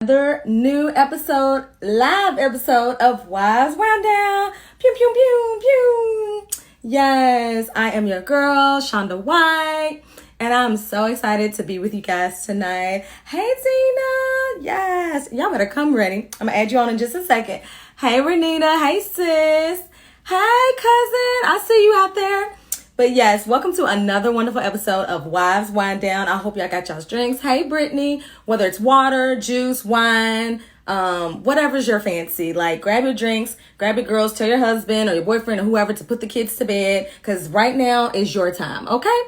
Another new episode, live episode of Wives Wound Down. Pew, pew, pew, pew. Yes, I am your girl, Shonda White, and I'm so excited to be with you guys tonight. Hey, Deena. Yes, y'all better come ready. I'm going to add you on in just a second. Hey, Renita. Hey, sis. Hey, cousin. I see you out there. But yes, welcome to another wonderful episode of Wives Wind Down. I hope y'all got y'all's drinks. Hey, Brittany, whether it's water, juice, wine, whatever's your fancy, like grab your drinks, grab your girls, tell your husband or your boyfriend or whoever to put the kids to bed because right now is your time, okay?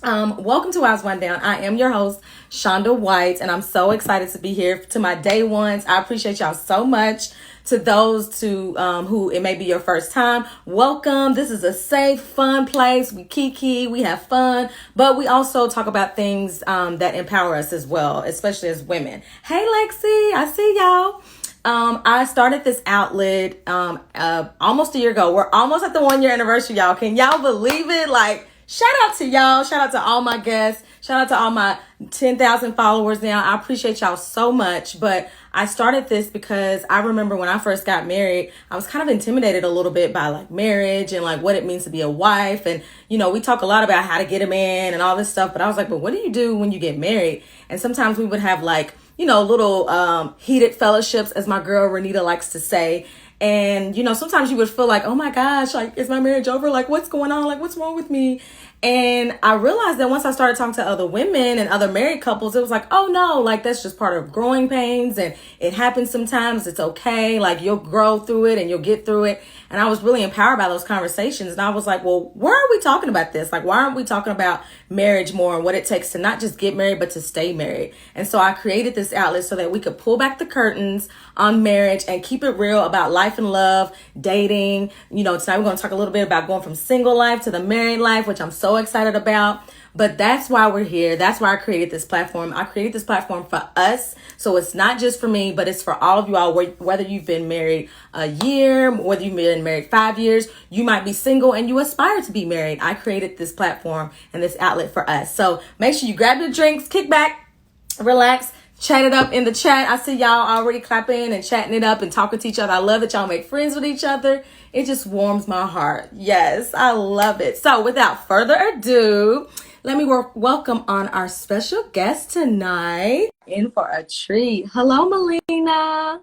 Welcome to Wives Wind Down. I am your host, Shonda White, and I'm so excited to be here. To my day ones, I appreciate y'all so much. To those who it may be your first time, welcome. This is a safe, fun place. We kiki, we have fun, but we also talk about things that empower us as well, especially as women. Hey, Lexi, I see y'all. I started this outlet almost a year ago. We're almost at the 1 year anniversary, y'all. Can y'all believe it? Like, shout out to y'all. Shout out to all my guests. Shout out to all my 10,000 followers now. I appreciate y'all so much. But I started this because I remember when I first got married, I was kind of intimidated a little bit by like marriage and like what it means to be a wife. And, you know, we talk a lot about how to get a man and all this stuff. But I was like, but what do you do when you get married? And sometimes we would have like, you know, little heated fellowships, as my girl Renita likes to say. And, you know, sometimes you would feel like, oh my gosh, like, is my marriage over? Like, what's going on? Like, what's wrong with me? And I realized that once I started talking to other women and other married couples, it was like, oh no, like that's just part of growing pains and it happens sometimes. It's okay. Like you'll grow through it and you'll get through it. And I was really empowered by those conversations. And I was like, well, where are we talking about this? Like, why aren't we talking about marriage more and what it takes to not just get married, but to stay married? And so I created this outlet so that we could pull back the curtains on marriage and keep it real about life and love, dating. You know, tonight we're going to talk a little bit about going from single life to the married life, which I'm so excited about. But that's why we're here. That's why I created this platform. I created this platform for us. So it's not just for me, but it's for all of you all, whether you've been married a year, whether you've been married 5 years, you might be single and you aspire to be married. I created this platform and this outlet for us. So make sure you grab your drinks, kick back, relax, chat it up in the chat. I see y'all already clapping and chatting it up and talking to each other. I love that y'all make friends with each other. It just warms my heart. Yes, I love it. So without further ado, let me welcome on our special guest tonight. In for a treat. Hello, Melina.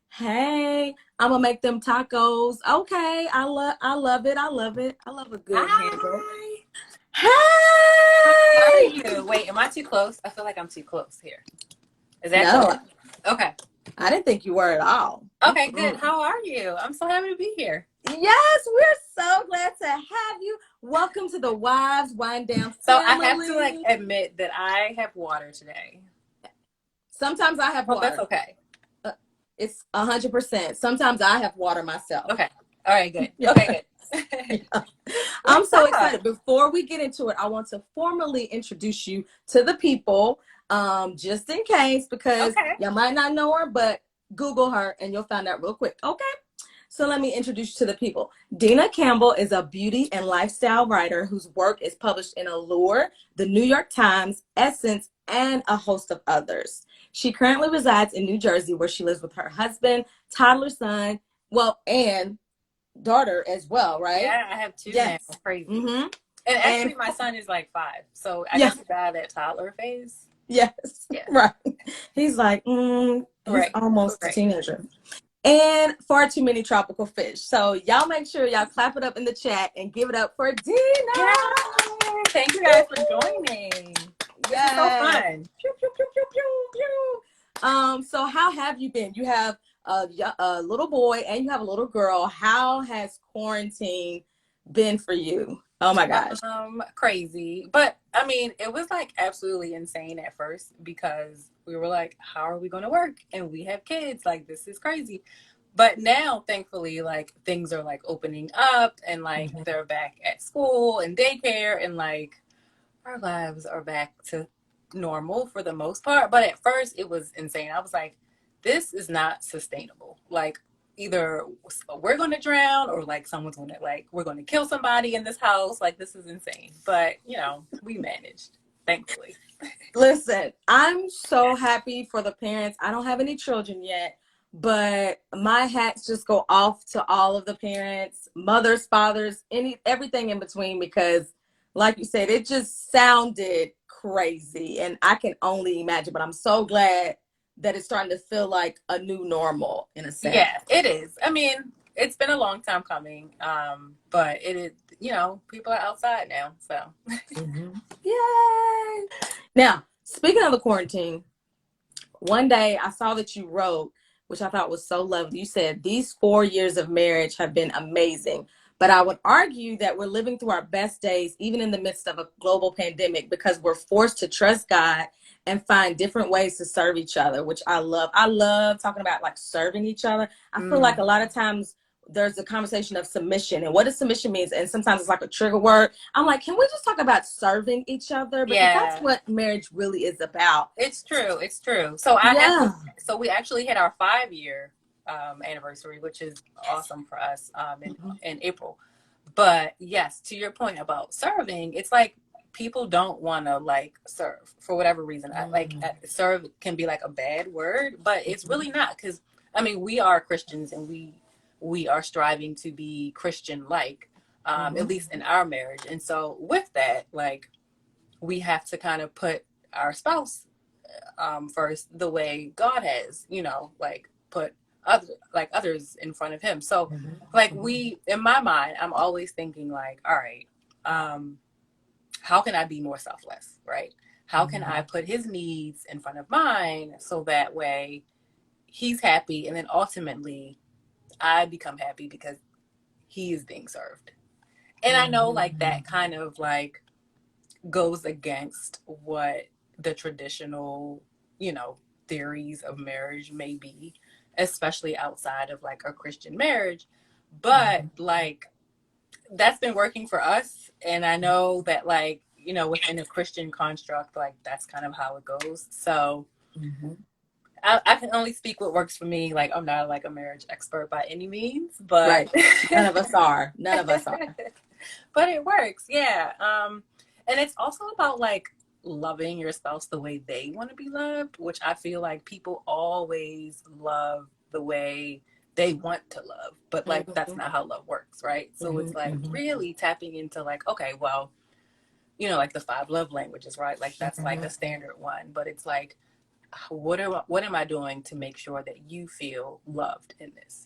Hey, I'm gonna make them tacos. Okay, I love it. I love it. I love a good handle. Hey! How are you? Wait, am I too close? I feel like I'm too close here. Is that No. cool? Okay. I didn't think you were at all. Okay, good. How are you? I'm so happy to be here. Yes, we're so glad to have you. Welcome to the Wives Wind Down family. So I have to admit that I have water today. Sometimes I have water. That's okay. It's 100%. Sometimes I have water myself. Okay. All right, good. Okay, good. Yeah. I'm so excited. Before we get into it, I want to formally introduce you to the people, just in case, because y'all might not know her, but Google her and you'll find out real quick. Okay. So let me introduce you to the people. Deena Campbell is a beauty and lifestyle writer whose work is published in Allure, the New York Times, Essence, and a host of others. She currently resides in New Jersey, where she lives with her husband, toddler son, and daughter as well, right? Yeah, I have two now. Crazy. Mm-hmm. And actually, my son is like 5, so I guess he's out of that toddler phase. Yes, right. He's like, he's almost a teenager. And far too many tropical fish. So y'all make sure y'all clap it up in the chat and give it up for Deena. Yay! Thank you guys for joining. Yeah, so fun. Pew, pew, pew, pew, pew, pew. So how have you been? You have a little boy and you have a little girl. How has quarantine been for you? Oh my gosh. Crazy. But I mean, it was like absolutely insane at first because we were like, how are we going to work? And we have kids. Like, this is crazy. But now, thankfully, like things are like opening up and like they're back at school and daycare and like our lives are back to normal for the most part. But at first it was insane. I was like, this is not sustainable. Like, either we're going to drown or like someone's going to we're going to kill somebody in this house. Like, this is insane. But, you know, we managed. thankfully. Listen, I'm so happy for the parents. I don't have any children yet, but my hats just go off to all of the parents, mothers, fathers, everything in between, because like you said, it just sounded crazy and I can only imagine, but I'm so glad that it's starting to feel like a new normal in a sense. Yeah, it is. I mean, it's been a long time coming, but it is, people are outside now, so. Yay! Now, speaking of the quarantine, one day I saw that you wrote, which I thought was so lovely. You said, these 4 years of marriage have been amazing, but I would argue that we're living through our best days, even in the midst of a global pandemic, because we're forced to trust God and find different ways to serve each other, which I love. I love talking about like serving each other. I feel like a lot of times there's a conversation of submission and what does submission means, and sometimes it's like a trigger word. I'm like, can we just talk about serving each other, because that's what marriage really is about. It's true. So so we actually hit our 5-year anniversary, which is awesome for us, in April. But yes, to your point about serving, it's like people don't want to like serve for whatever reason. Serve can be like a bad word, but it's really not, because I mean, we are Christians and we are striving to be Christian-like, at least in our marriage. And so with that, like, we have to kind of put our spouse first, the way God has, like put others in front of him. So like in my mind, I'm always thinking like, all right, how can I be more selfless, right? How can I put his needs in front of mine so that way he's happy, and then ultimately I become happy because he is being served. And I know like that kind of like goes against what the traditional, theories of marriage may be, especially outside of like a Christian marriage. But like, that's been working for us. And I know that like, within a Christian construct, like that's kind of how it goes. So I can only speak what works for me. Like, I'm not like a marriage expert by any means, but right. None of us are. But it works. Yeah. And it's also about like loving your spouse the way they want to be loved, which I feel like people always love the way they want to love, but like that's not how love works, right? So it's like really tapping into like, okay, well, like the 5 love languages, right? Like that's like a standard one, but it's like, what am I doing to make sure that you feel loved in this,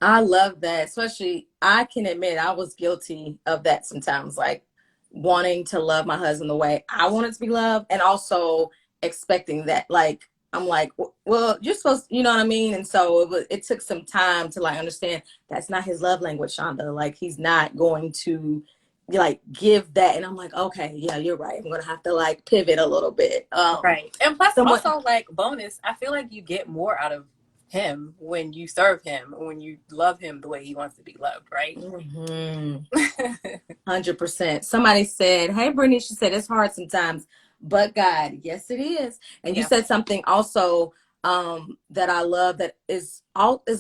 I love that. Especially, I can admit I was guilty of that sometimes, like wanting to love my husband the way I wanted to be loved, and also expecting that, like, I'm like, well, you're supposed to, you know what I mean? And so it took some time to like understand that's not his love language, Shonda. Like, he's not going to like give that. And I'm like, okay, yeah, you're right. I'm gonna have to like pivot a little bit. Right. And plus also like bonus, I feel like you get more out of him when you serve him, when you love him the way he wants to be loved, right? 100%. Somebody said, hey, Brittany, she said, it's hard sometimes, but God. Yes, it is. And you said something also that I love, that is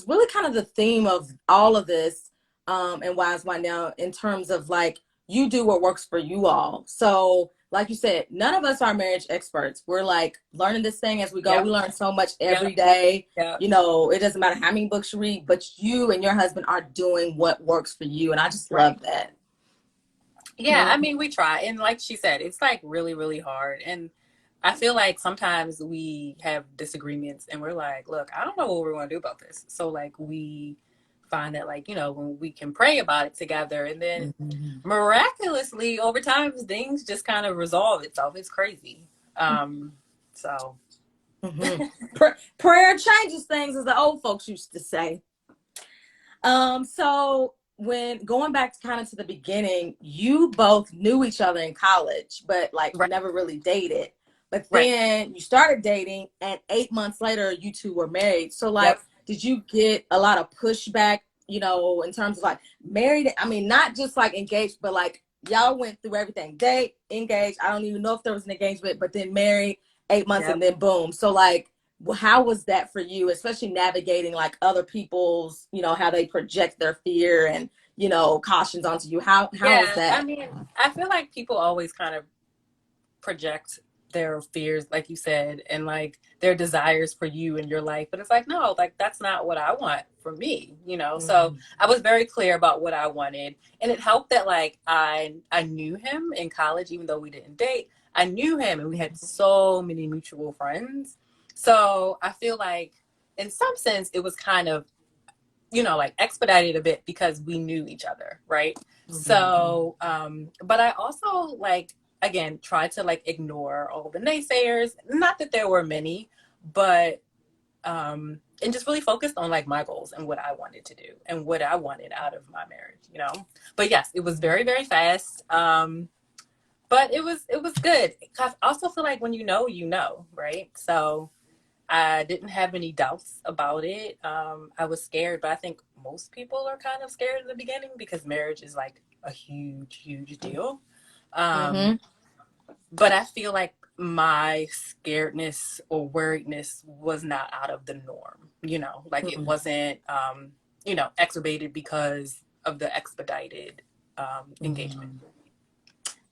really kind of the theme of all of this, and Wise Wine Now, in terms of like, you do what works for you all. So like you said, none of us are marriage experts. We're like learning this thing as we go. We learn so much every day. It doesn't matter how many books you read, but you and your husband are doing what works for you. And I just love that. Yeah, I mean, we try. And like she said, it's like really, really hard. And I feel like sometimes we have disagreements and we're like, look, I don't know what we're going to do about this. So like we find that like, when we can pray about it together, and then miraculously over time things just kind of resolve itself. It's crazy. So prayer changes things, as the old folks used to say. So when going back to kind of to the beginning, you both knew each other in college, but like never really dated. But then you started dating, and 8 months later you two were married. So like, did you get a lot of pushback, in terms of like married? I mean, not just like engaged, but like y'all went through everything. Date, engaged. I don't even know if there was an engagement, but then married 8 months and then boom. So like, how was that for you, especially navigating like other people's, how they project their fear and, cautions onto you? How is Yeah, I that? mean, I feel like people always kind of project their fears, like you said, and like their desires for you in your life. But it's like, no, like that's not what I want for me, you know? So I was very clear about what I wanted. And it helped that like I knew him in college, even though we didn't date. I knew him and we had so many mutual friends. So I feel like in some sense it was kind of, like expedited a bit because we knew each other, right? So, but I also like, again, tried to like ignore all the naysayers. Not that there were many, but, and just really focused on like my goals and what I wanted to do and what I wanted out of my marriage. But yes, it was very, very fast. But it was good. I also feel like when you know, right? So, I didn't have any doubts about it. I was scared, but I think most people are kind of scared in the beginning because marriage is like a huge, huge deal. Um, but I feel like my scaredness or worriedness was not out of the norm, like it wasn't, exacerbated because of the expedited engagement.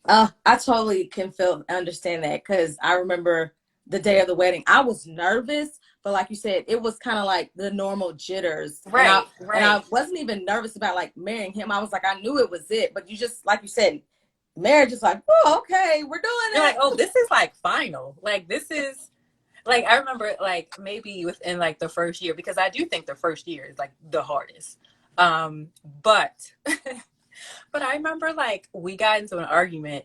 I totally can understand that, because I remember the day of the wedding, I was nervous, but like you said, it was kind of like the normal jitters. Right, And I right. wasn't even nervous about like marrying him. I was like, I knew it was it, but you just, like you said, marriage is like, oh, okay, we're doing You're like, it. oh, this is like final. Like this is like I remember like maybe within like the first year, because I do think the first year is like the hardest. But but I remember like we got into an argument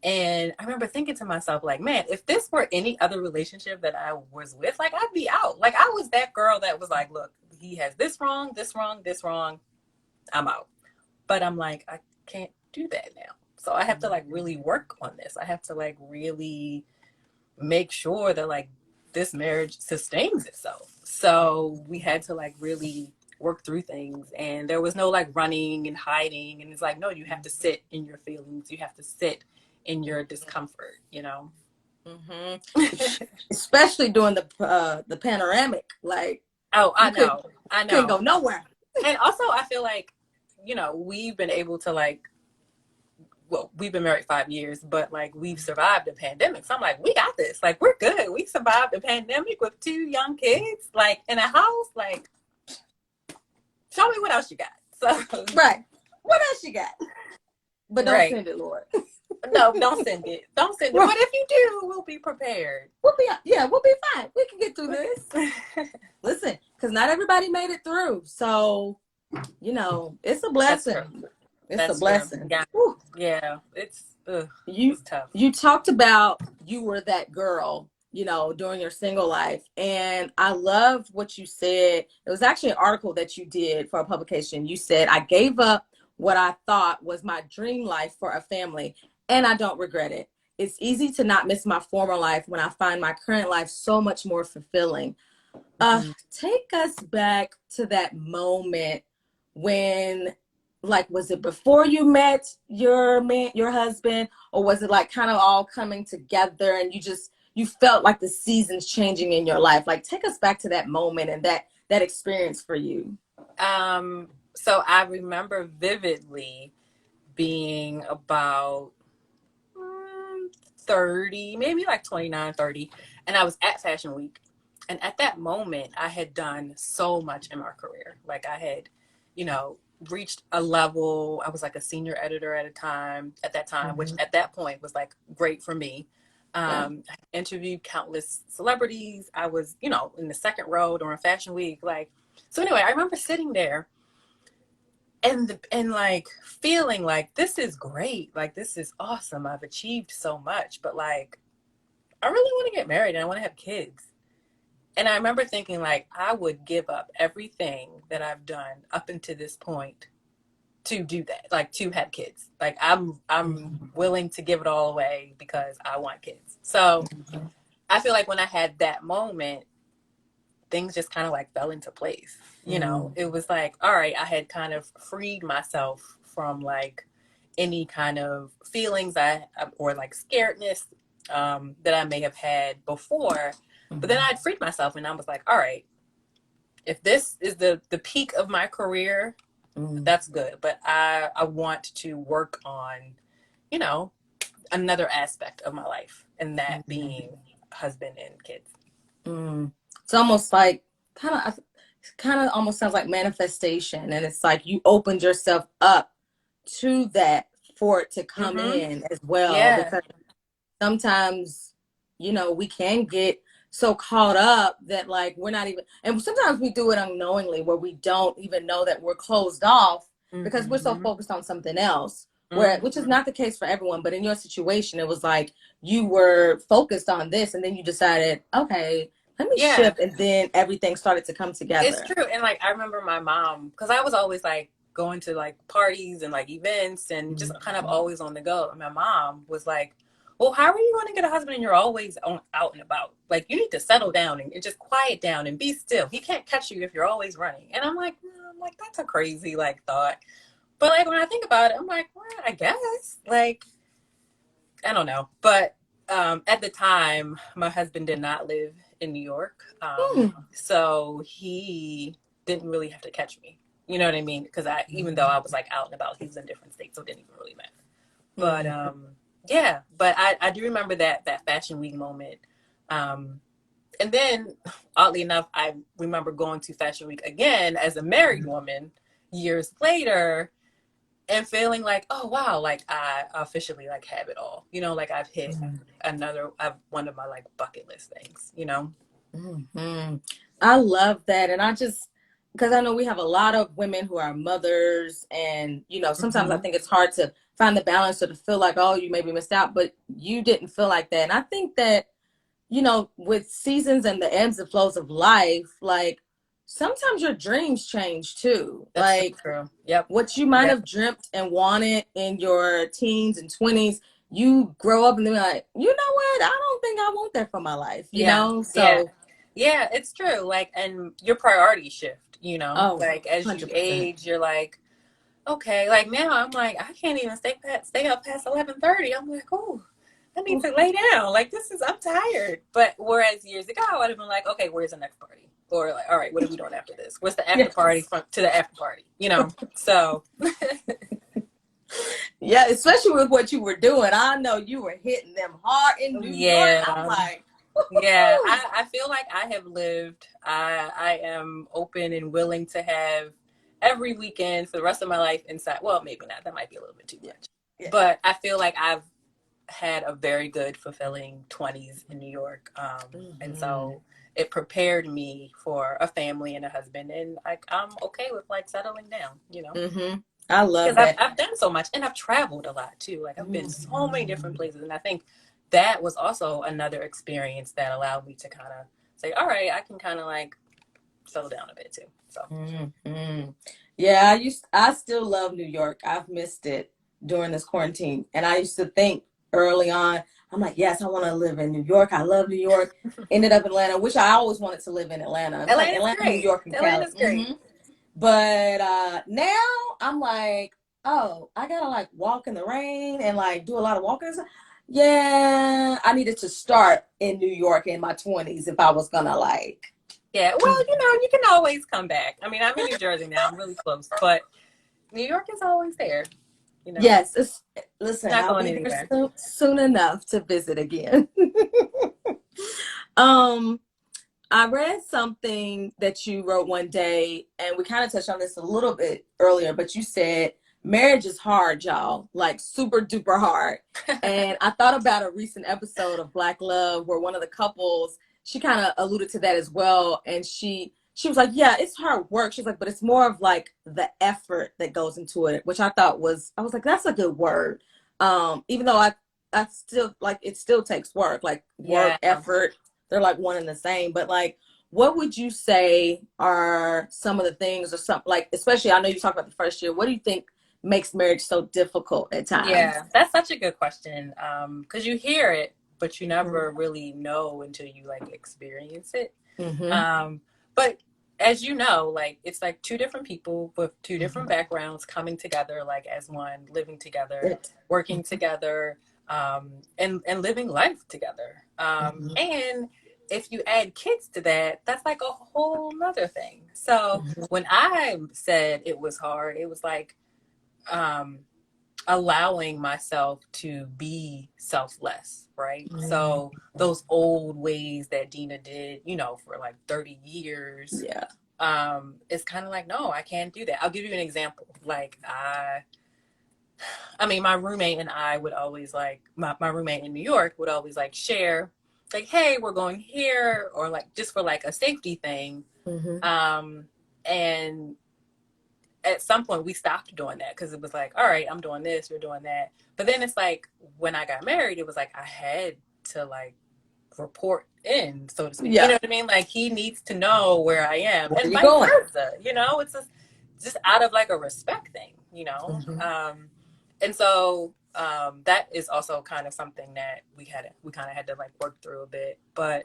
and I remember thinking to myself, like, man, if this were any other relationship that I was with, like I'd be out. Like I was that girl that was like, look, he has this wrong, this wrong, this wrong, I'm out. But I'm like, I can't do that now. So I have to like really work on this. I have to like really make sure that like this marriage sustains itself. So we had to like really work through things, and there was no like running and hiding, and it's like, no, you have to sit in your feelings, you have to sit in your discomfort. Especially during the panoramic, like Oh, you I couldn't know. go nowhere. And also I feel like we've been able to like, well, we've been married 5 years, but like we've survived the pandemic. So I'm like, we got this. Like we're good. We survived the pandemic with 2 young kids, like in a house. Like, show me what else you got. So Right. What else you got? But don't right. send it, Lord. No, don't send it. Don't send it. Right. But if you do, we'll be prepared. We'll be fine. We can get through this. Listen, because not everybody made it through. So, it's a blessing. It's a blessing. Yeah. Yeah. It's tough. You talked about you were that girl, during your single life. And I loved what you said. It was actually an article that you did for a publication. You said, I gave up what I thought was my dream life for a family, and I don't regret it. It's easy to not miss my former life when I find my current life so much more fulfilling. Take us back to that moment when, like, was it before you met your husband, or was it like kind of all coming together and you felt like the seasons changing in your life? Like, take us back to that moment and that experience for you. So I remember vividly being about 30, maybe like 29, 30. And I was at Fashion Week. And at that moment, I had done so much in my career. Like I had, reached a level. I was like a senior editor at that time, which at that point was like great for me. I interviewed countless celebrities. I was, in the second row during Fashion Week. Like, so anyway, I remember sitting there and like feeling like this is great. Like, this is awesome. I've achieved so much, but like, I really want to get married and I want to have kids. And I remember thinking like, I would give up everything that I've done up until this point to do that, like to have kids. Like I'm willing to give it all away because I want kids. So I feel like when I had that moment, things just kind of like fell into place. It was like, all right, I had kind of freed myself from like any kind of feelings or like scaredness that I may have had before. But then I'd freed myself and I was like, all right, if this is the peak of my career, Mm, That's good. But I want to work on, you know, another aspect of my life, and that mm, being husband and kids. mm. It's almost like kind of almost sounds like manifestation, and it's like you opened yourself up to that for it to come Mm-hmm. in as well, Yeah. because sometimes, we can get so caught up that like we're not even, and sometimes we do it unknowingly where we don't even know that we're closed off because we're so Mm-hmm. focused on something else. Where, which is Mm-hmm. not the case for everyone, but in your situation, it was like you were focused on this, and then you decided, okay, let me Yeah. shift, and then everything started to come It's together. true. And like I remember my mom, because I was always like going to like parties and like events and just kind of Mhm. always on the go. And my mom was like, well, how are you going to get a husband and you're always on, out and about? Like, you need to settle down and just quiet down and be still. He can't catch you if you're always running. And I'm like, that's a crazy like thought. But like when I think about it, I'm like, well, I guess. Like, I don't know. But at the time, my husband did not live in New York. Hmm. So he didn't really have to catch me. You know what I mean? Because even though I was like out and about, he was in different states, so it didn't even really matter. But Hmm. yeah, but I do remember that Fashion Week moment. Um, and then, oddly enough, I remember going to Fashion Week again as a married woman years later and feeling like, oh wow, like I officially like have it all. Like I've hit I've one of my like bucket list things. Hmm. I love that. And because I know we have a lot of women who are mothers, and, sometimes I Mm-hmm. think it's hard to find the balance or to feel like, oh, you maybe missed out, but you didn't feel like that. And I think that, with seasons and the ebbs and flows of life, like sometimes your dreams change too. That's so Like true. Yep. what you might Yep. have dreamt and wanted in your teens and 20s, you grow up and then be like, you know what? I don't think I want that for my life, Yeah. Yeah. So, Yeah, it's true. Like, and your priorities shift. oh, Like as you 100%. age, you're like, okay, like now I'm like, I can't even stay up past 11:30. I'm like, oh, I need to lay down. Like I'm tired. But whereas years ago, I would have been like, okay, where's the next party? Or like, all right, what are we doing after this? What's the after party Yes. from to the after party? So Yeah, especially with what you were doing. I know you were hitting them hard in New York. I'm yeah. like, Yeah, woo-hoo. I feel like I have lived. I am open and willing to have every weekend for the rest of my life inside. Well, maybe not. That might be a little bit too Yeah, much. yeah. But I feel like I've had a very good, fulfilling 20s in New York. And Hmm. so it prepared me for a family and a husband. And like I'm okay with like settling down. Hmm. I love Because that. I've done so much and I've traveled a lot too. Like I've been so many different Mhm. places. And I think that was also another experience that allowed me to kind of say, all right, I can kind of like settle down a bit too. So, Hmm. Yeah, I still love New York. I've missed it during this quarantine. And I used to think early on, I'm like, yes, I want to live in New York. I love New York. Ended up in Atlanta, which I always wanted to live in Atlanta. It was like Atlanta's Atlanta, New great. York, and Cali. Atlanta's great. But now I'm like, oh, I gotta like walk in the rain and like do a lot of walking. Yeah, I needed to start in New York in my 20s if I was gonna like. Yeah. Well, you can always come back. I mean, I'm in New Jersey now. I'm really close, but New York is always there. Yes, listen, Not I'll going be there anywhere. soon enough to visit again. um, I read something that you wrote one day, and we kind of touched on this a little bit earlier, but you said marriage is hard, y'all, like super duper hard. And I thought about a recent episode of Black Love where one of the couples, she kind of alluded to that as well, and she was like, yeah, it's hard work. She's like, but it's more of like the effort that goes into it, which I was like, that's a good word. Even though I still like it still takes work, like Yeah. work, effort, they're like one and the same. But like, what would you say are some of the things, or something like, especially I know you talked about the first year, what do you think makes marriage so difficult at times? Yeah, that's such a good question. Because you hear it, but you Mm-hmm. never really know until you like experience it. Mm-hmm. But as you know, like it's like two different people with two different backgrounds coming together, like as one, living together, It. working together, and living life together. Mm-hmm. And if you add kids to that, that's like a whole nother thing. So when I said it was hard, it was like allowing myself to be selfless, right? So those old ways that Deena did, you know, for like 30 years, it's kind of like, no, I can't do that. I'll give you an example. Like I mean, my roommate and I would always like, my roommate in New York would always like share, like, hey, we're going here, or like just for like a safety thing. And at some point we stopped doing that because it was like, all right, I'm doing this, you're doing that. But then it's like when I got married, it was like I had to like report in, so to speak. You know what I mean? Like he needs to know where I am, and vice versa. You know, it's just out of like a respect thing, you know. And so that is also kind of something that we kind of had to like work through a bit. But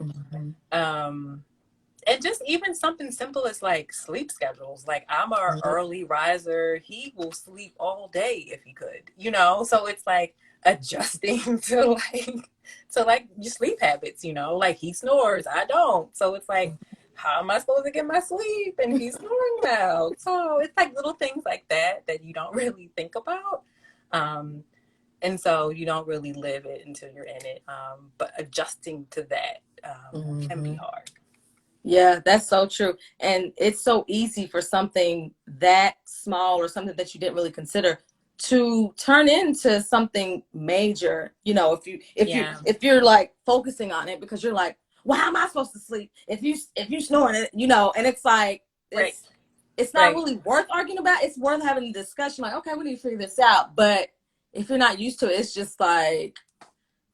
and just even something simple as like sleep schedules. Like I'm an early riser. He will sleep all day if he could, you know? So it's like adjusting to like your sleep habits, you know? Like he snores, I don't. So it's like, how am I supposed to get my sleep? And he's snoring now. So it's like little things like that you don't really think about. And so you don't really live it until you're in it. But adjusting to that can be hard. Yeah, that's so true. And it's so easy for something that small or something that you didn't really consider to turn into something major. You know, if you're like focusing on it because you're like, well, how am I supposed to sleep if you snoring, you know? And it's like it's not really worth arguing about. It's worth having a discussion. Like, okay, we need to figure this out. But if you're not used to it, it's just like,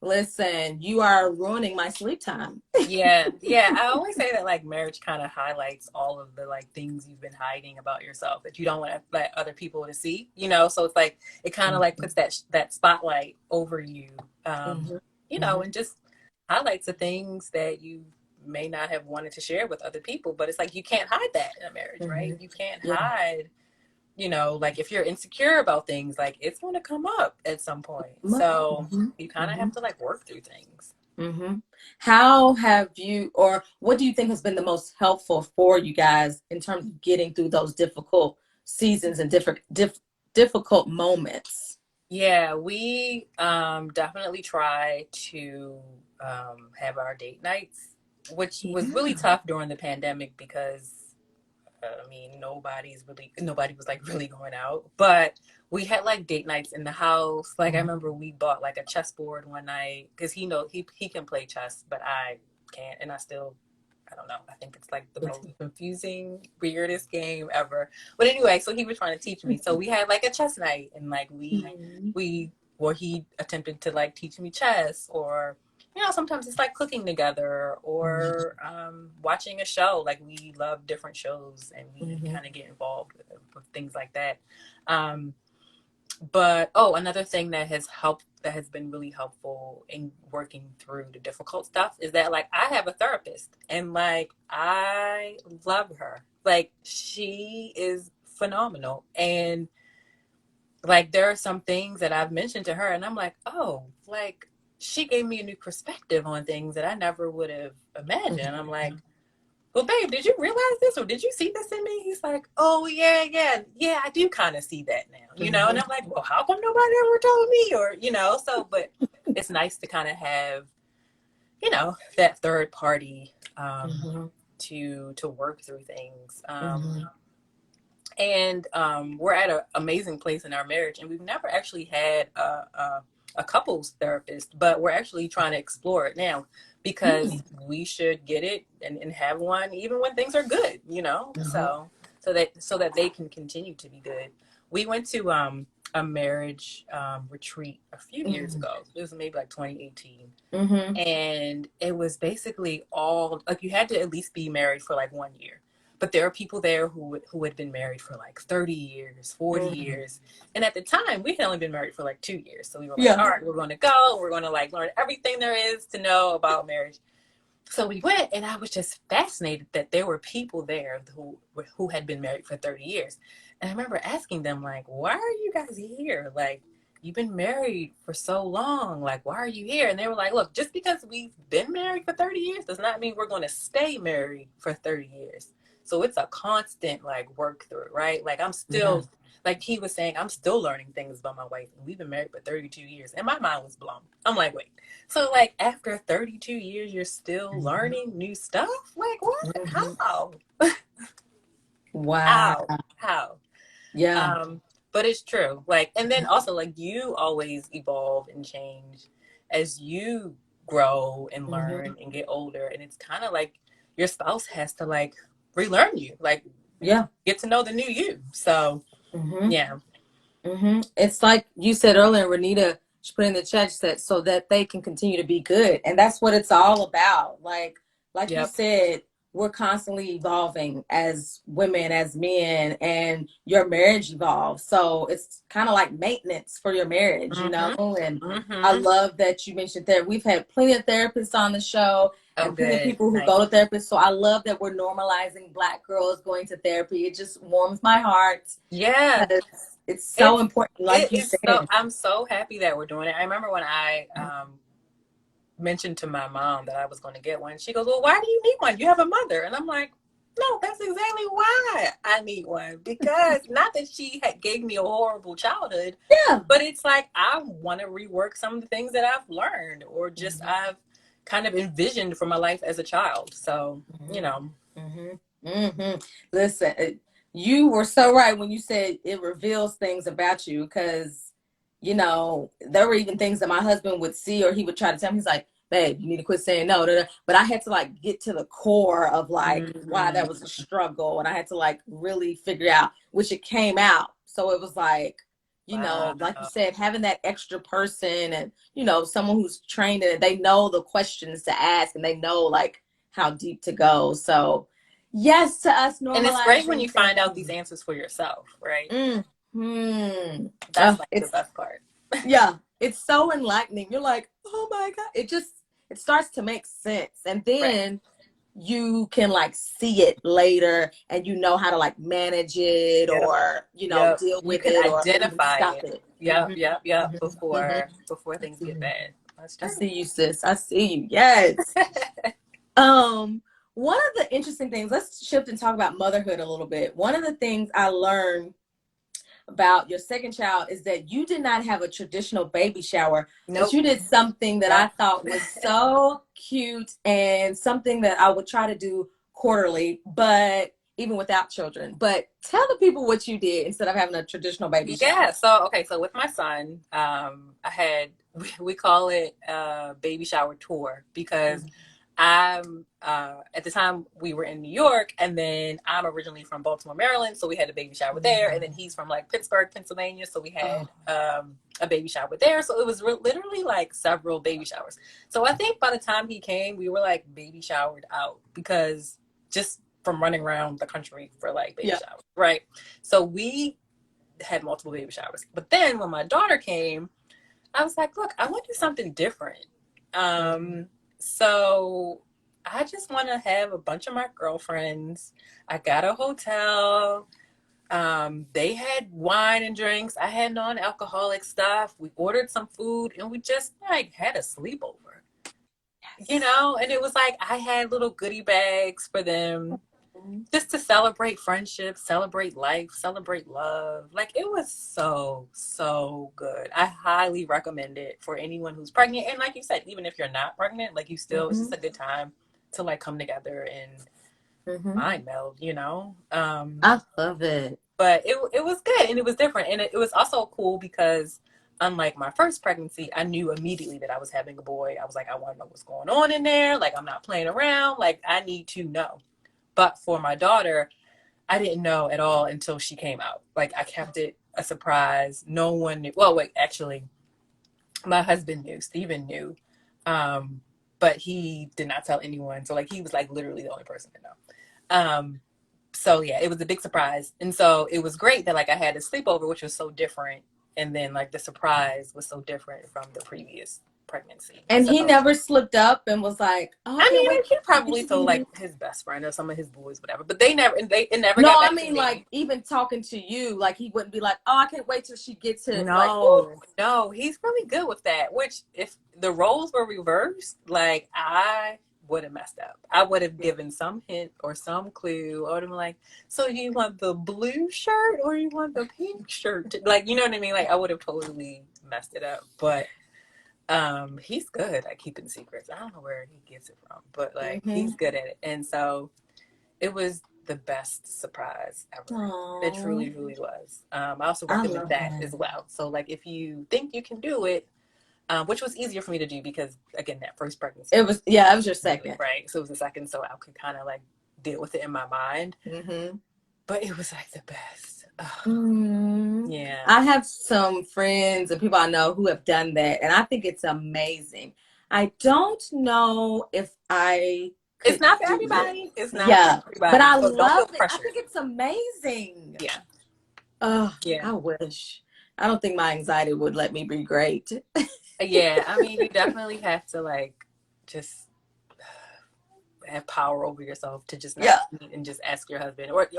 listen, you are ruining my sleep time. Yeah. I always say that like marriage kind of highlights all of the like things you've been hiding about yourself that you don't want to let other people to see, you know? So it's like, it kind of like puts that spotlight over you, you know, and just highlights the things that you may not have wanted to share with other people. But it's like, you can't hide that in a marriage, right? You can't hide, you know, like if you're insecure about things, like it's going to come up at some point. So you kind of have to like work through things. How have you, or what do you think has been the most helpful for you guys in terms of getting through those difficult seasons and difficult moments? Yeah, we definitely try to have our date nights, which was really tough during the pandemic because I mean, nobody was like really going out, but we had like date nights in the house. Like I remember we bought like a chessboard one night because he can play chess, but I can't, and I don't know. I think it's like the most confusing, weirdest game ever. But anyway, so he was trying to teach me. So we had like a chess night, and like he attempted to like teach me chess, or you know, sometimes it's like cooking together or watching a show. Like we love different shows and we kind of get involved with things like that. But another thing that has been really helpful in working through the difficult stuff is that like I have a therapist and like I love her. Like she is phenomenal. And like there are some things that I've mentioned to her and I'm like, oh, like she gave me a new perspective on things that I never would have imagined. I'm like, well, babe, did you realize this or did you see this in me? He's like, oh, yeah, I do kind of see that now, you know? And I'm like, well, how come nobody ever told me? Or, you know, so, but it's nice to kind of have, you know, that third party to work through things. And we're at an amazing place in our marriage, and we've never actually had a couples therapist, but we're actually trying to explore it now because we should get it and have one even when things are good, you know, so that they can continue to be good. We went to a marriage retreat a few years ago. It was maybe like 2018. And it was basically all like you had to at least be married for like 1 year. But there are people there who had been married for like 30 years, 40 years. And at the time, we had only been married for like 2 years. So we were like, all right, we're going to go. We're going to like learn everything there is to know about marriage. So we went, and I was just fascinated that there were people there who had been married for 30 years. And I remember asking them, like, why are you guys here? Like, you've been married for so long. Like, why are you here? And they were like, look, just because we've been married for 30 years does not mean we're going to stay married for 30 years. So it's a constant like work through, right? Like I'm still, like he was saying, I'm still learning things about my wife. And we've been married for 32 years. And my mind was blown. I'm like, wait. So like after 32 years, you're still learning new stuff? Like what? How? Wow. How? Yeah. But it's true. Like, and then also like you always evolve and change as you grow and learn and get older. And it's kind of like your spouse has to like relearn you, like get to know the new you. So yeah. It's like you said earlier, Renita, she put in the chat, she said, so that they can continue to be good. And that's what it's all about. Like you said, we're constantly evolving as women, as men, and your marriage evolves. So it's kind of like maintenance for your marriage, you know? And I love that you mentioned that we've had plenty of therapists on the show and plenty of people who go to therapists. So I love that we're normalizing Black girls going to therapy. It just warms my heart. Yeah. It's so important, like you said. So, I'm so happy that we're doing it. I remember when I mentioned to my mom that I was going to get one. She goes, well, why do you need one? You have a mother. And I'm like, no, that's exactly why I need one. Because not that she gave me a horrible childhood, but it's like I want to rework some of the things that I've learned or just I've kind of envisioned for my life as a child. So, you know. Listen, you were so right when you said it reveals things about you, because, you know, there were even things that my husband would see or he would try to tell me. He's like, babe, you need to quit saying no. But I had to like get to the core of like why that was a struggle. And I had to like really figure out, which it came out. So it was like, you know, like you said, having that extra person and, you know, someone who's trained in it, they know the questions to ask and they know like how deep to go. So yes, to us normalizing. And it's great when you find out these answers for yourself, right? That's like the best part. Yeah, it's so enlightening. You're like, oh my God. It starts to make sense. And then you can like see it later and you know how to like manage it or, you know, deal with it or identify stop it. Before things get bad. I see you, sis. I see you. Yes. One of the interesting things, let's shift and talk about motherhood a little bit. One of the things I learned about your second child is that you did not have a traditional baby shower, but you did something that I thought was so cute and something that I would try to do quarterly, but even without children. But tell the people what you did instead of having a traditional baby shower. Yeah, so with my son, we call it a baby shower tour because I'm at the time we were in New York, and then I'm originally from Baltimore, Maryland, so we had a baby shower there, and then he's from like Pittsburgh, Pennsylvania, so we had a baby shower there. So it was literally like several baby showers. So I think by the time he came, we were like baby showered out because just from running around the country for like baby showers, right? So we had multiple baby showers. But then when my daughter came, I was like, look, I want to do something different. So I just want to have a bunch of my girlfriends. I got a hotel. They had wine and drinks. I had non-alcoholic stuff. We ordered some food and we just like had a sleepover, you know? And it was like, I had little goodie bags for them just to celebrate friendship, celebrate life, celebrate love. Like it was so good. I highly recommend it for anyone who's pregnant. And like you said, even if you're not pregnant, like you still, it's just a good time to like come together and mind meld, you know? I love it. But it was good and it was different. And it was also cool because unlike my first pregnancy, I knew immediately that I was having a boy. I was like, I want to know what's going on in there. Like, I'm not playing around. Like, I need to know. But for my daughter, I didn't know at all until she came out. Like, I kept it a surprise. No one knew. Well, wait, actually, my husband knew. Steven knew. But he did not tell anyone. So, like, he was, like, literally the only person to know. So, yeah, it was a big surprise. And so it was great that, like, I had a sleepover, which was so different. And then, like, the surprise was so different from the previous pregnancy. And So he never slipped up and was like, "Oh, I I can't mean, wait he to probably told baby." like his best friend or some of his boys, whatever. But they never, it never No, got I back to mean, me. like, even talking to you, like, he wouldn't be like, "Oh, I can't wait till she gets to," like, No, no, he's really good with that. Which, if the roles were reversed, like I would have messed up. I would have given some hint or some clue. I would have been like, "So you want the blue shirt or you want the pink shirt?" Like, you know what I mean? Like, I would have totally messed it up. But he's good at keeping secrets. I don't know where he gets it from, but like he's good at it. And so it was the best surprise ever. Aww. It truly, truly was. I also I recommend love that that. as well. So like if you think you can do it, which was easier for me to do because again, that first pregnancy. It was your second. Right. So it was the second, so I could kind of like deal with it in my mind. But it was like the best. Yeah. I have some friends and people I know who have done that, and I think it's amazing. I don't know if I could. It's not for everybody. It's not Yeah, for everybody. but I So don't feel love it. I pressured. think it's amazing. Yeah. I wish. I don't think my anxiety would let me be great. Yeah, I mean, you definitely have to like just have power over yourself to just not eat and just ask your husband, or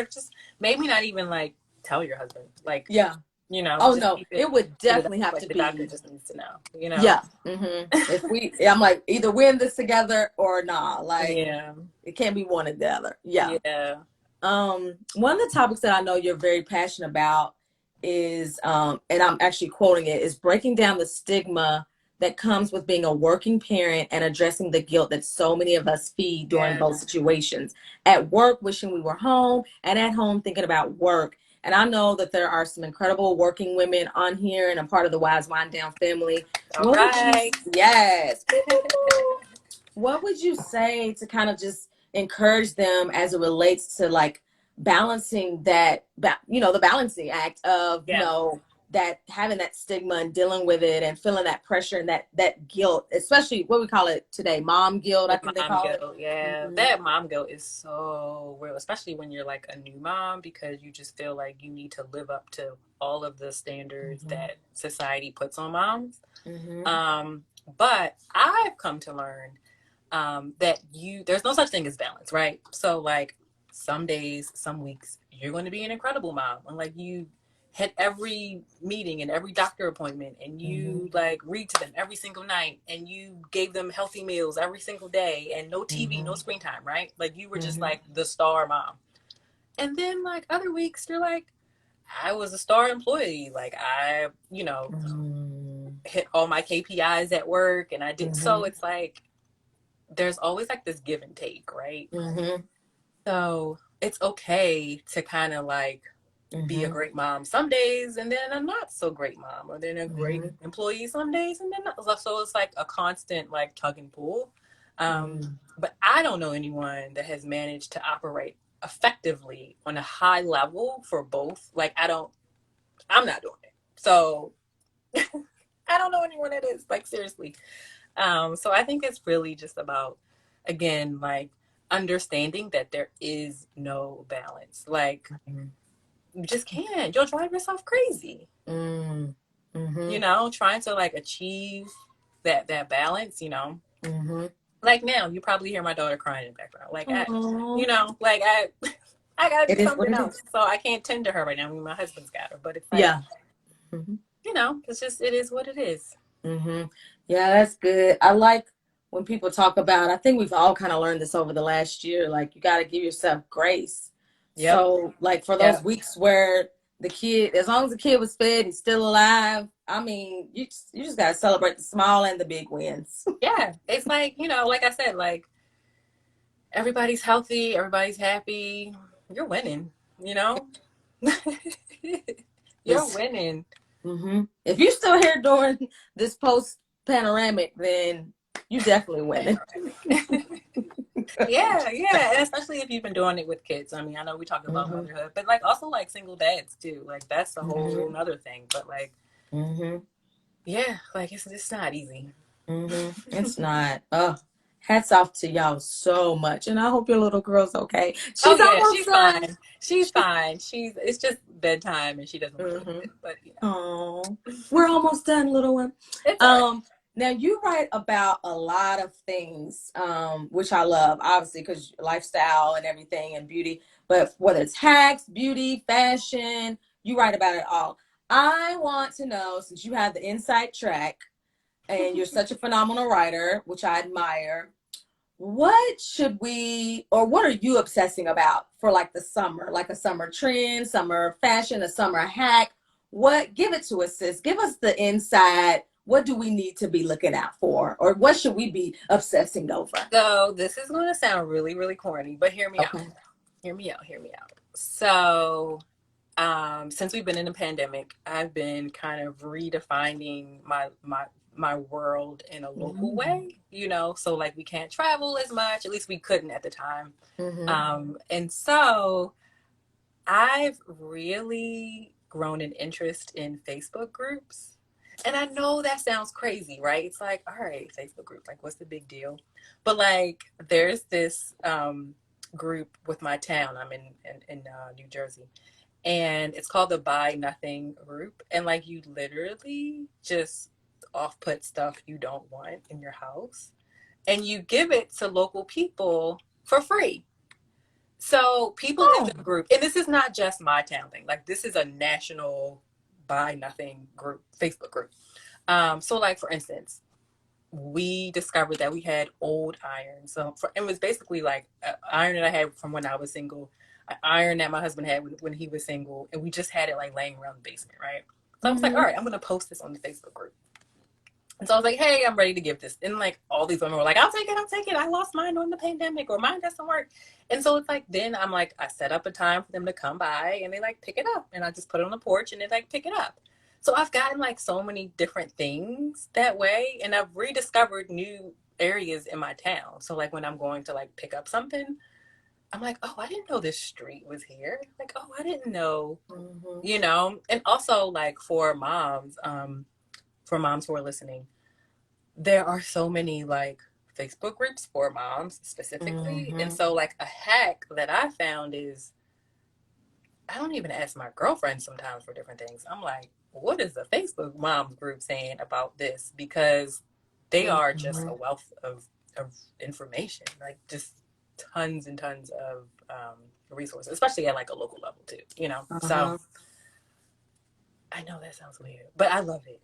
just maybe not even like tell your husband, like you know. Oh just no, it would definitely have like to the be. doctor just needs to know, you know. Yeah. If I'm like, either we're in this together or nah. Like, it can't be one or the other. Yeah. One of the topics that I know you're very passionate about is, and I'm actually quoting it, is breaking down the stigma that comes with being a working parent and addressing the guilt that so many of us feed during both situations. At work, wishing we were home, and at home, thinking about work. And I know that there are some incredible working women on here and a part of the Wise Wind Down family. Yes. What would you say to kind of just encourage them as it relates to like balancing that, the balancing act of, that having that stigma and dealing with it and feeling that pressure and that guilt, especially what we call it today, mom guilt, I think they call it. Yeah, that mom guilt is so real, especially when you're like a new mom, because you just feel like you need to live up to all of the standards that society puts on moms. But I've come to learn that there's no such thing as balance, right? So like some days, some weeks, you're going to be an incredible mom, and like you hit every meeting and every doctor appointment, and you like read to them every single night, and you gave them healthy meals every single day, and no TV, no screen time, right? Like you were just like the star mom. And then like other weeks, you're like, I was a star employee, like I, hit all my KPIs at work, and I did. So it's like there's always like this give and take, right? So it's okay to kind of like be a great mom some days, and then a not so great mom, or then a great employee some days, and then not. So it's like a constant like tug and pull. But I don't know anyone that has managed to operate effectively on a high level for both. Like I'm not doing it. So I don't know anyone that is, like, seriously. So I think it's really just about, again, like understanding that there is no balance. Like you just can't. You'll drive yourself crazy. You know, trying to like achieve that balance, Like now, you probably hear my daughter crying in the background. Like, I gotta do something else. So I can't tend to her right now. I mean, my husband's got her, but it's like, it's just, it is what it is. Yeah, that's good. I like when people talk about, I think we've all kind of learned this over the last year, like you got to give yourself grace. So like for those weeks where the kid, as long as the kid was fed, he's still alive. I mean, you just got to celebrate the small and the big wins. Yeah. It's like, like I said, like everybody's healthy, everybody's happy. You're winning, You're winning. If you're still here during this post-panoramic, then you definitely winning. Yeah. And especially if you've been doing it with kids. I mean, I know we talk about motherhood, but like also like single dads too. Like that's a whole nother thing. But like, yeah, like it's not easy. It's not. Hats off to y'all so much, and I hope your little girl's okay. She's fine. She's fine. It's just bedtime, and she doesn't want to do it. But we're almost done, little one. Now you write about a lot of things, which I love, obviously, because lifestyle and everything and beauty. But whether it's hacks, beauty, fashion, you write about it all. I want to know, since you have the inside track and you're such a phenomenal writer, which I admire, what should we, or what are you obsessing about for like the summer, like a summer trend, summer fashion, a summer hack? What, give it to us, sis. Give us the inside. What do we need to be looking out for? Or what should we be obsessing over? So this is going to sound really, really corny, but hear me out. Okay. Hear me out. Hear me out. So since we've been in the pandemic, I've been kind of redefining my world in a local way, you know, so like we can't travel as much, at least we couldn't at the time. And so I've really grown an interest in Facebook groups. And I know that sounds crazy, right? It's like, all right, Facebook group, like what's the big deal? But like there's this group with my town. I'm in New Jersey. And it's called the Buy Nothing group. And like you literally just off-put stuff you don't want in your house. And you give it to local people for free. So people in the group, and this is not just my town thing, like this is a national Buy Nothing group, Facebook group. So like for instance, we discovered that we had old iron. So it was basically like iron that I had from when I was single, an iron that my husband had when he was single, and we just had it like laying around the basement, right? So I was like, all right, I'm gonna post this on the Facebook group. And so I was like, hey, I'm ready to give this. And like all these women were like, I'll take it. I lost mine on the pandemic, or mine doesn't work. And so it's like, then I'm like, I set up a time for them to come by and they like pick it up. And I just put it on the porch and they like pick it up. So I've gotten like so many different things that way. And I've rediscovered new areas in my town. So like when I'm going to like pick up something, I'm like, oh, I didn't know this street was here. Like, oh, I didn't know, you know. And also like for moms who are listening, there are so many like Facebook groups for moms specifically. And so like a hack that I found is, I don't even ask my girlfriend sometimes for different things. I'm like, what is the Facebook moms group saying about this? Because they are just a wealth of information, like just tons and tons of resources, especially at like a local level too, you know. So I know that sounds weird, but I love it.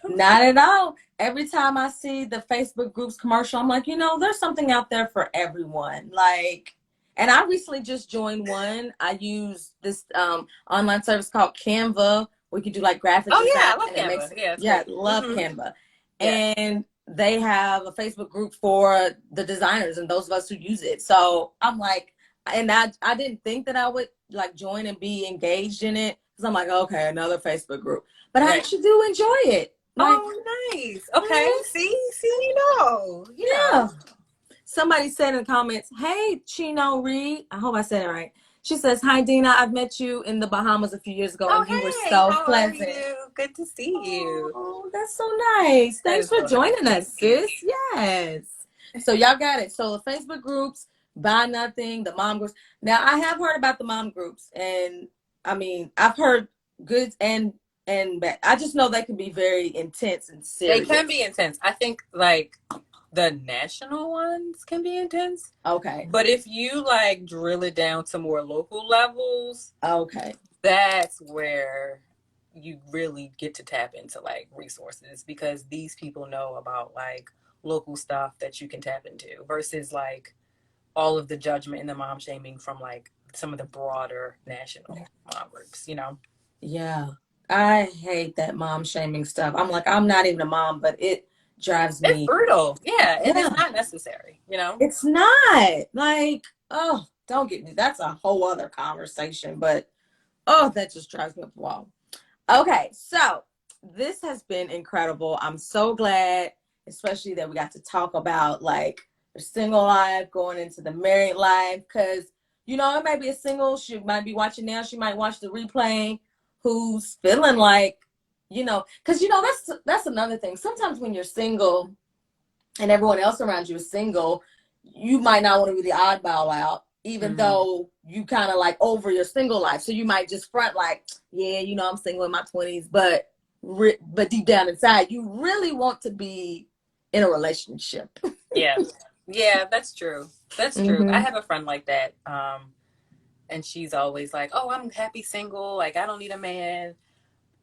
Not at all. Every time I see the Facebook groups commercial, I'm like, you know, there's something out there for everyone. Like, and I recently just joined one. I use this online service called Canva. We could do like graphic design. I love Canva. Love Canva. Yeah. And they have a Facebook group for the designers and those of us who use it. So I'm like, and I didn't think that I would like join and be engaged in it, because I'm like, okay, another Facebook group. But I actually do enjoy it. Like, oh, nice. Okay. See, you know. Somebody said in the comments, hey, Chino Reed. I hope I said it right. She says, hi, Deena. I've met you in the Bahamas a few years ago, and you were so pleasant. How are you? Good to see you. Oh, that's so nice. Thanks for joining us, sis. Yes. So y'all got it. So the Facebook groups, Buy Nothing, the mom groups. Now, I have heard about the mom groups, and I mean, I've heard good and bad. I just know they can be very intense and serious. They can be intense. I think like the national ones can be intense. Okay. But if you like drill it down to more local levels, okay, that's where you really get to tap into like resources, because these people know about like local stuff that you can tap into versus like all of the judgment and the mom shaming from like some of the broader national mom groups, you know? Yeah. I hate that mom shaming stuff. I'm like, I'm not even a mom, but it drives me. It's brutal. Yeah. And it's not necessary, you know? It's not. Like, oh, don't get me. That's a whole other conversation, but oh, that just drives me up the wall. Okay. So this has been incredible. I'm so glad, especially that we got to talk about like the single life going into the married life. Cause you know, it might be a single, she might be watching now. She might watch the replay, who's feeling like, you know, because, you know, that's another thing. Sometimes when you're single and everyone else around you is single, you might not want to be the oddball out, even though you kind of like over your single life. So you might just front like, yeah, you know, I'm single in my 20s, but but deep down inside, you really want to be in a relationship. Yeah. Yeah, that's true. That's true. I have a friend like that. And she's always like, "Oh, I'm happy single. Like, I don't need a man."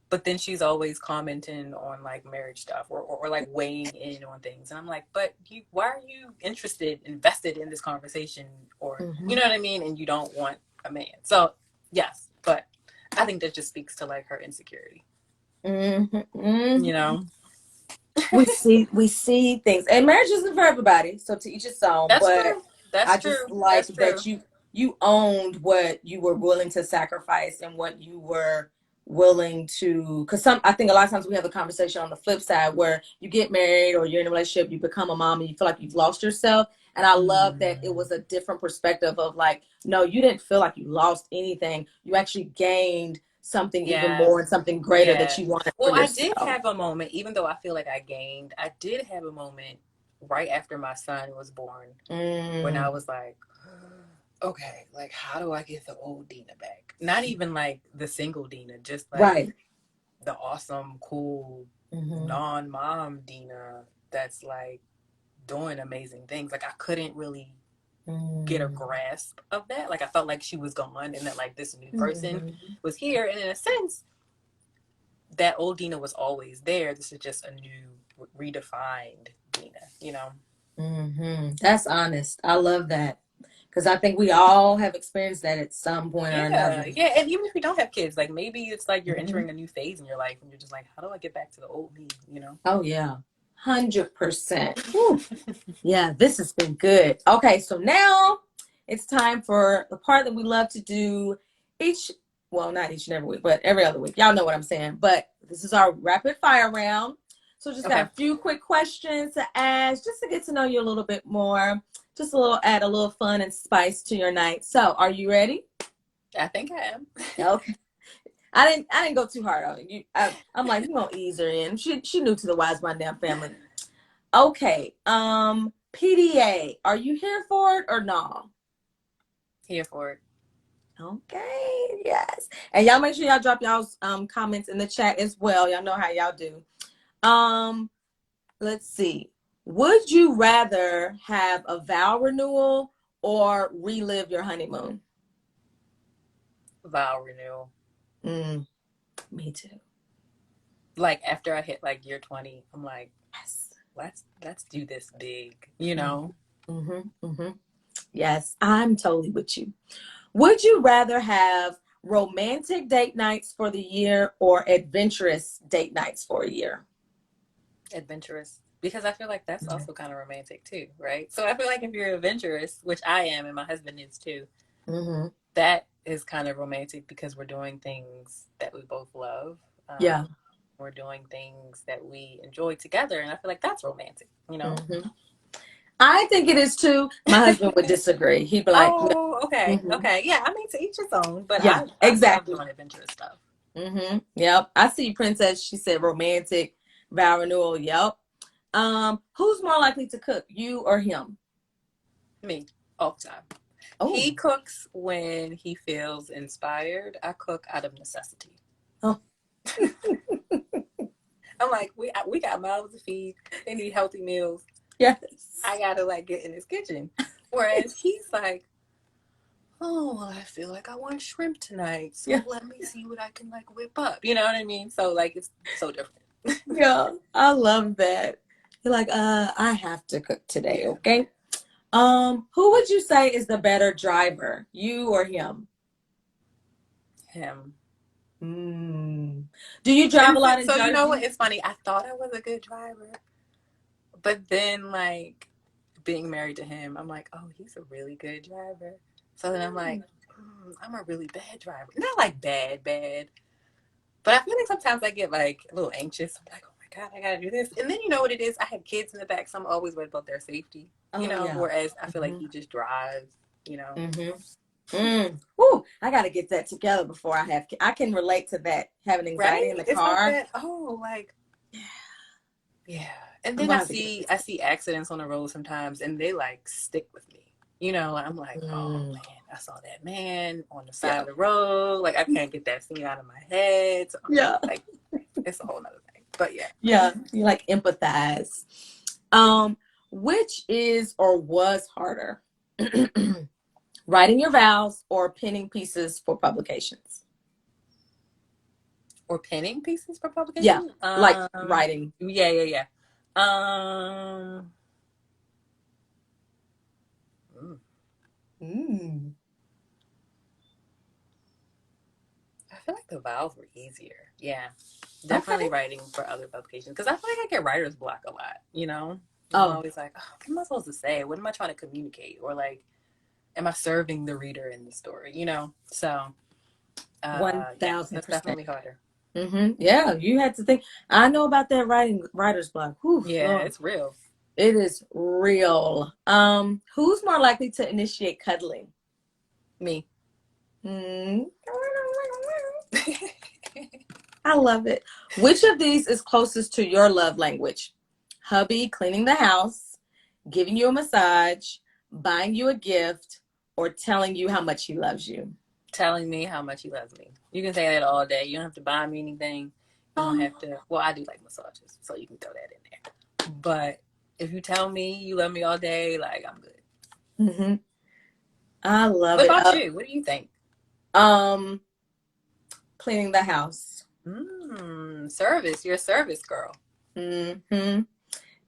But then she's always commenting on like marriage stuff or like weighing in on things. And I'm like, but why are you invested in this conversation? Or, you know what I mean? And you don't want a man. So, yes. But I think that just speaks to like her insecurity. You know? we see things, and marriage isn't for everybody, so to each his own. That's But true. That's I true. just like that you owned what you were willing to sacrifice and what you were willing to, because I think a lot of times we have a conversation on the flip side where you get married or you're in a relationship, you become a mom and you feel like you've lost yourself. And I love that it was a different perspective of like, no, you didn't feel like you lost anything. You actually gained something even more and something greater that you wanted for yourself. I did have a moment, even though I feel like I gained, I did have a moment right after my son was born when I was like, okay, like how do I get the old Deena back? Not even like the single Deena, just like the awesome, cool, non-mom Deena that's like doing amazing things. Like I couldn't really get a grasp of that. Like I felt like she was gone and that like this new person was here. And in a sense, that old Deena was always there. This is just a new, redefined Deena, you know? That's honest. I love that. Because I think we all have experienced that at some point or another. Yeah, and even if you don't have kids, like maybe it's like you're entering a new phase in your life and you're just like, how do I get back to the old me, you know? Oh, yeah. 100%. Yeah, this has been good. Okay, so now it's time for the part that we love to do not each and every week, but every other week. Y'all know what I'm saying. But this is our rapid fire round. So just got a few quick questions to ask just to get to know you a little bit more. Just add a little fun and spice to your night. So are you ready? I think I am. Okay. I didn't go too hard on you. I'm like, you gonna ease her in. She new to the Wise One Down family. Okay. PDA. Are you here for it or no? Here for it. Okay. Yes. And y'all make sure y'all drop y'all's comments in the chat as well. Y'all know how y'all do. Let's see. Would you rather have a vow renewal or relive your honeymoon? Vow renewal. Me too. Like after I hit like year 20, I'm like, yes, let's do this big, you know? Yes, I'm totally with you. Would you rather have romantic date nights for the year or adventurous date nights for a year? Adventurous. Because I feel like that's also kind of romantic too, right? So I feel like if you're adventurous, which I am and my husband is too, that is kind of romantic because we're doing things that we both love. We're doing things that we enjoy together. And I feel like that's romantic, you know? I think it is too. My husband would disagree. He'd be like, oh, okay. Okay. Yeah, I mean, to each his own. But yeah, I exactly. love doing adventurous stuff. Yep. I see Princess. She said romantic vow renewal. Yep. Who's more likely to cook, you or him? Me, all the time. Oh. He cooks when he feels inspired. I cook out of necessity. Oh. I'm like, we got mouths to feed. They need healthy meals. Yes. I gotta like get in his kitchen. Whereas he's like, oh, well, I feel like I want shrimp tonight. So let me see what I can like whip up. You know what I mean? So like it's so different. Yeah, I love that. You're like, I have to cook today, okay? Who would you say is the better driver, you or him? Him. Do you drive a lot in Jersey? You know what? It's funny. I thought I was a good driver. But then, like, being married to him, I'm like, oh, he's a really good driver. So then I'm like, I'm a really bad driver. Not like bad. But I feel like sometimes I get, like, a little anxious. I'm like, oh, my God, I got to do this. And then you know what it is? I have kids in the back, so I'm always worried about their safety. You know? Whereas I feel like he just drives, you know? Ooh, I got to get that together before I can relate to that, having anxiety in the car. Like that, yeah. And then I see accidents on the road sometimes, and they like stick with me. You know, I'm like, oh man, I saw that man on the side of the road. Like I can't get that scene out of my head. So like it's a whole nother thing. But yeah. Yeah, you like empathize. Which is or was harder? Writing your vows or penning pieces for publications? Or penning pieces for Yeah, publication? like writing. Yeah. Um, mm, Mm. I feel like the vows were easier. Yeah. Okay. Definitely writing for other publications. Because I feel like I get writer's block a lot, you know? I'm Oh, always like, oh, what am I supposed to say? What am I trying to communicate? Or like, am I serving the reader in the story? You know? So, yeah, that's 1000%. definitely harder. Yeah, you had to think. I know about that writer's block. Whew, Yeah, Lord. it's real. It is real. Who's more likely to initiate cuddling? Me. Hmm. I love it. Which of these is closest to your love language? Hubby cleaning the house, giving you a massage, buying you a gift, or telling you how much he loves you? Telling me how much he loves me. You can say that all day. You don't have to buy me anything. You don't have to. Well, I do like massages, so you can throw that in there. But if you tell me you love me all day, like, I'm good. Mm-hmm. I love What it. about you? What do you think? Cleaning the house. Service. You're a service girl. Mm-hmm.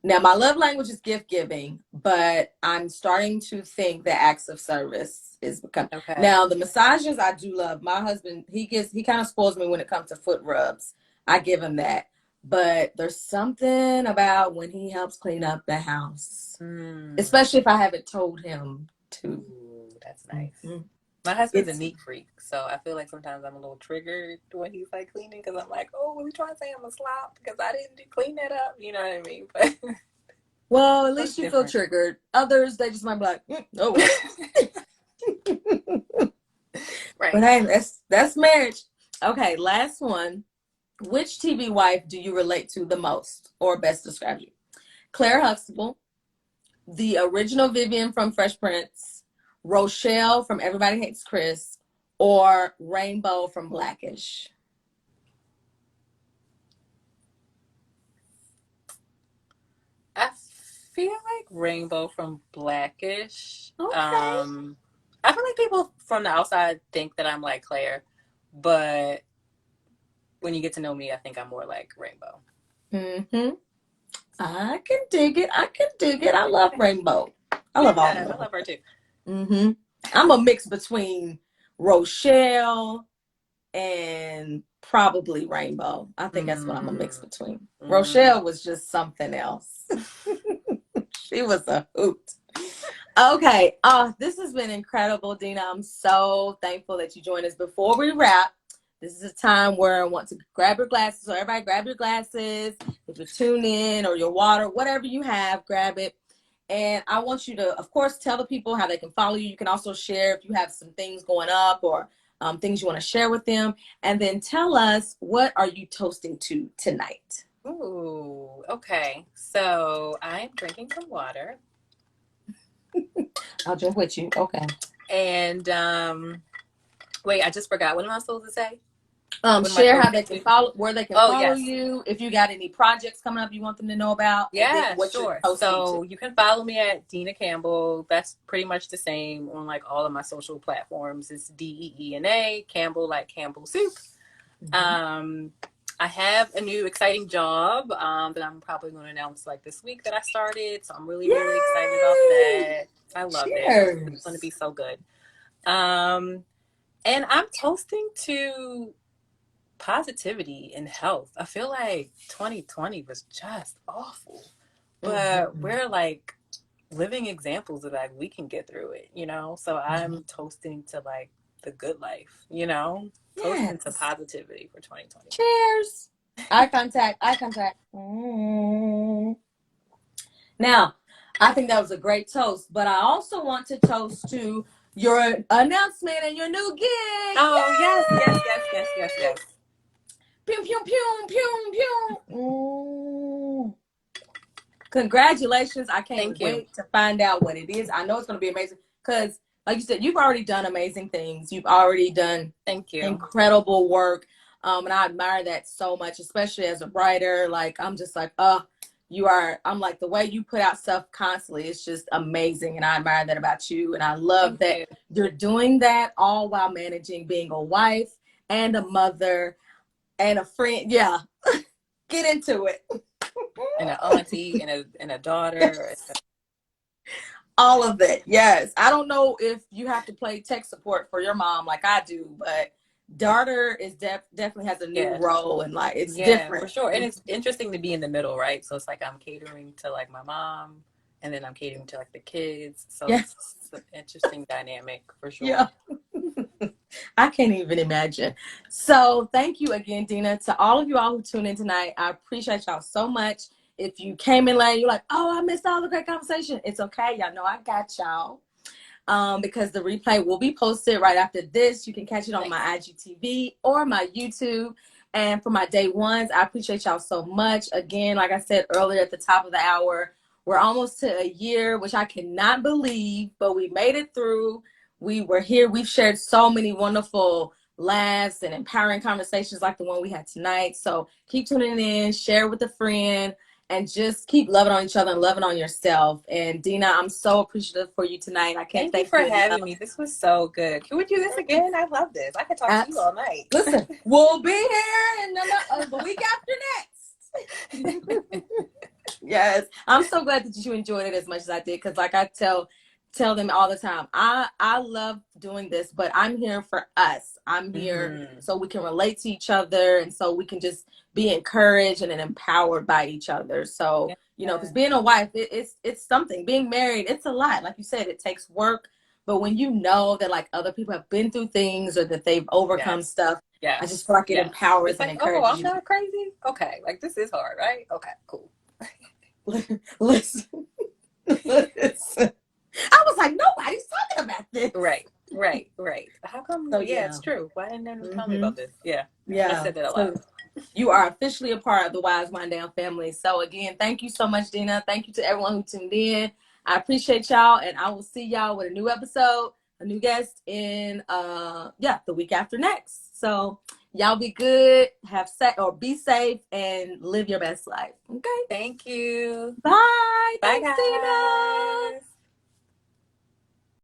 Now, my love language is gift giving, but I'm starting to think that acts of service is becoming. Okay. Now, the massages I do love. My husband, he kind of spoils me when it comes to foot rubs. I give him that. But there's something about when he helps clean up the house, especially if I haven't told him to. Ooh, that's nice. Mm-hmm. My husband's a neat freak, so I feel like sometimes I'm a little triggered when he's like cleaning because I'm like, oh, what are you trying to say I'm a slop because I didn't clean that up? You know what I mean? But well, at least you feel triggered. Others, they just might be like, oh, well. Right. But hey, that's marriage. Okay, last one. Which TV wife do you relate to the most or best describes you? Claire Huxtable, the original Vivian from Fresh Prince, Rochelle from Everybody Hates Chris, or Rainbow from Blackish? I feel like Rainbow from Blackish. Okay. I feel like people from the outside think that I'm like Claire, but when you get to know me, I think I'm more like Rainbow. Mm-hmm. I can dig it. I love Rainbow. I love all of them. I love her too. Mm-hmm. I'm a mix between Rochelle and probably Rainbow. I think that's what I'm a mix between. Rochelle was just something else. She was a hoot. Okay. This has been incredible, Deena. I'm so thankful that you joined us. Before we wrap, this is a time where I want to grab your glasses. So everybody grab your glasses. If you tune in or your water, whatever you have, grab it. And I want you to, of course, tell the people how they can follow you. You can also share if you have some things going up or things you want to share with them. And then tell us, what are you toasting to tonight? Ooh, okay. So I'm drinking some water. I'll drink with you. Okay. And wait, I just forgot. What am I supposed to say? Share how they can follow, where they can follow you. If you got any projects coming up you want them to know about. Yeah, sure. So you can follow me at Deena Campbell. That's pretty much the same on like all of my social platforms. It's Deena Campbell, like Campbell soup. Mm-hmm. I have a new exciting job that I'm probably going to announce like this week that I started. So I'm really, really excited about that. I love it. It's going to be so good. And I'm toasting to positivity and health. I feel like 2020 was just awful, but we're like living examples of like we can get through it, you know? So I'm toasting to like the good life, you know? Toasting to positivity for 2020. Cheers. Eye contact. Now, I think that was a great toast, but I also want to toast to your announcement and your new gig. Oh, yes. Pew, pew, pew, pew, pew. Congratulations. I can't wait to find out what it is. I know it's going to be amazing because, like you said, you've already done amazing things. You've already done incredible work. And I admire that so much, especially as a writer. Like, I'm just like, I'm like, the way you put out stuff constantly, it's just amazing. And I admire that about you. And I love Thank that you. you're doing that all while managing being a wife and a mother and a friend. Yeah. Get into it. And an auntie and a daughter. All of it. Yes. I don't know if you have to play tech support for your mom like I do, but daughter is definitely has a new role, and like it's different. For sure. And it's interesting to be in the middle, right? So it's like I'm catering to like my mom, and then I'm catering to like the kids. So Yes. it's an interesting dynamic for sure. Yeah. I can't even imagine. So thank you again, Deena. To all of you all who tuned in tonight, I appreciate y'all so much. If you came in late, you're like, oh, I missed all the great conversation. It's okay. Y'all know I got y'all. Because the replay will be posted right after this. You can catch it on my IGTV or my YouTube. And for my day ones, I appreciate y'all so much. Again, like I said earlier at the top of the hour, we're almost to a year, which I cannot believe, but we made it through. We were here. We've shared so many wonderful laughs and empowering conversations like the one we had tonight. So keep tuning in, share with a friend, and just keep loving on each other and loving on yourself. And Deena, I'm so appreciative for you tonight. I can't thank you you for having me. This was so good. Can we do this again? I love this. I could talk to you all night. Listen, we'll be here in the week after next. Yes, I'm so glad that you enjoyed it as much as I did, because like I tell them all the time, I love doing this, but I'm here for us. I'm here so we can relate to each other, and so we can just be encouraged and empowered by each other. So you know, because being a wife, it's something. Being married, it's a lot. Like you said, it takes work. But when you know that like other people have been through things or that they've overcome stuff, I just feel like it empowers and encourages. Oh, I'm not crazy. Okay, like this is hard, right? Okay, cool. Listen. I was like, nobody's talking about this. Right. How come? So, it's true. Why didn't anyone tell me about this? Yeah. I said that a lot. You are officially a part of the Wise Wind Down family. So again, thank you so much, Deena. Thank you to everyone who tuned in. I appreciate y'all, and I will see y'all with a new episode, a new guest in the week after next. So y'all be good, be safe, and live your best life. Okay. Thank you. Bye. Bye, Thanks, guys. Deena.